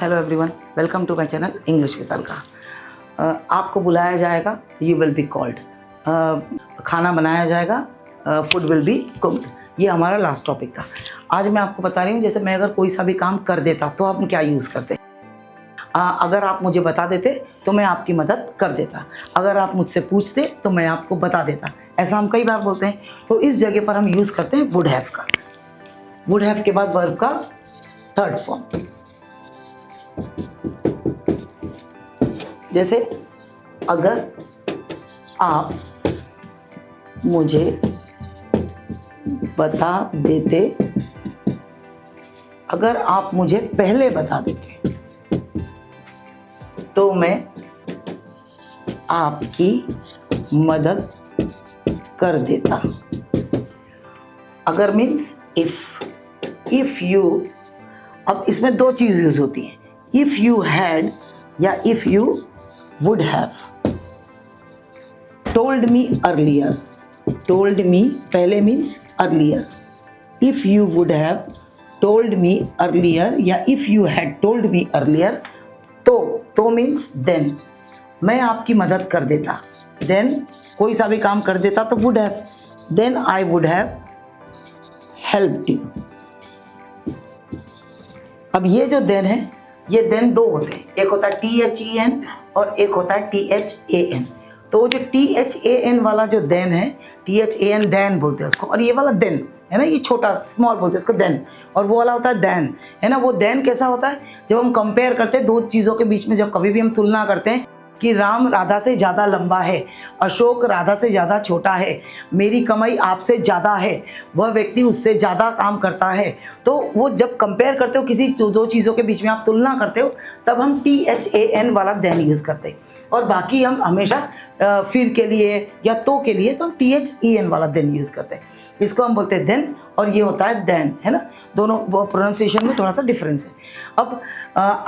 Hello everyone, welcome to my channel English with Alka. आपको बुलाया जाएगा, यू विल बी कॉल्ड। खाना बनाया जाएगा, फूड विल बी कुक्ड। ये हमारा लास्ट टॉपिक का। आज मैं आपको बता रही हूँ, जैसे मैं अगर कोई सा भी काम कर देता तो आप क्या यूज़ करते। अगर आप मुझे बता देते तो मैं आपकी मदद कर देता। अगर आप मुझसे पूछते तो मैं आपको बता देता। ऐसा हम कई बार बोलते हैं। तो इस जगह पर हम यूज़ करते हैं वुड हैव का। वुड हैव के बाद वर्ब का थर्ड फॉर्म, जैसे अगर आप मुझे बता देते, अगर आप मुझे पहले बता देते तो मैं आपकी मदद कर देता। अगर मीन्स इफ यू, अब इसमें दो चीज़ यूज होती हैं, इफ यू हैड या if you would have. Told me earlier, told me पहले means earlier. If you would have told me earlier या if you had told me earlier, तो means then, मैं आपकी मदद कर देता। देन कोई सा भी काम कर देता तो would have, then I would have helped you. अब ये जो देन है, ये देन दो होते हैं, एक होता है THEN और एक होता है THAN। तो जो THAN वाला जो देन है, THAN देन बोलते हैं उसको, और ये वाला देन है ना, ये छोटा स्मॉल बोलते हैं इसको देन, और वो वाला होता है देन, है ना। वो देन कैसा होता है, जब हम कंपेयर करते हैं दो चीज़ों के बीच में, जब कभी भी हम तुलना करते हैं कि राम राधा से ज़्यादा लंबा है, अशोक राधा से ज़्यादा छोटा है, मेरी कमाई आपसे ज़्यादा है, वह व्यक्ति उससे ज़्यादा काम करता है, तो वो जब कंपेयर करते हो किसी दो चीज़ों के बीच में आप तुलना करते हो, तब हम THAN वाला देन यूज़ करते हैं। और बाकी हम हमेशा फिर के लिए या तो के लिए तो हम THEN वाला देन यूज़ करते हैं। इसको हम बोलते हैं देन, और ये होता है देन, है ना। दोनों प्रोनाउंसिएशन में थोड़ा सा डिफरेंस है। अब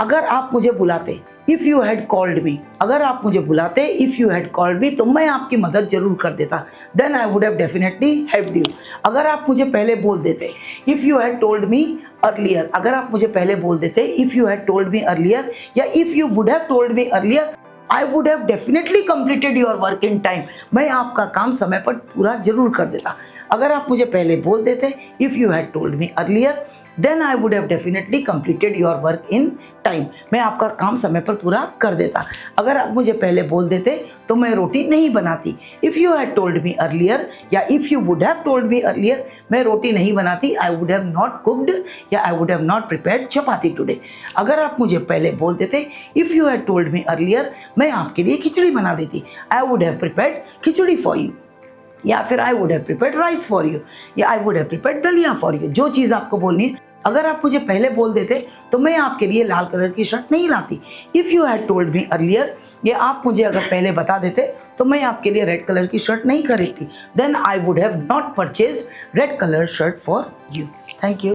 अगर आप मुझे बुलाते, if you had called me, अगर आप मुझे बुलाते, if you had called me, तो मैं आपकी मदद जरूर कर देता। Then I would have definitely helped you. अगर आप मुझे पहले बोल देते, if you had told me earlier, अगर आप मुझे पहले बोल देते, if you had told me earlier या if you would have told me earlier, I would have definitely completed your work in time, मैं आपका काम समय पर पूरा जरूर कर देता। अगर आप मुझे पहले बोल देते, if you had told me earlier, then I would have definitely completed your work in time, मैं आपका काम समय पर पूरा कर देता। अगर आप मुझे पहले बोल देते तो मैं रोटी नहीं बनाती। If you had told me earlier या if you would have told me earlier, मैं रोटी नहीं बनाती। I would have not cooked या I would have not prepared chapati today. अगर आप मुझे पहले बोल देते, if you had told me earlier, मैं आपके लिए खिचड़ी बना देती। I would have prepared khichdi for you, या फिर I would have prepared rice for you, या आई वुड हैव प्रिपेयर्ड दलिया फॉर यू। जो चीज़ आपको बोलनी है, अगर आप मुझे पहले बोल देते तो मैं आपके लिए लाल कलर की शर्ट नहीं लाती। If you had told me earlier, ये आप मुझे अगर पहले बता देते तो मैं आपके लिए रेड कलर की शर्ट नहीं खरीदती। Then I would have not purchase red colour shirt for you. Thank you.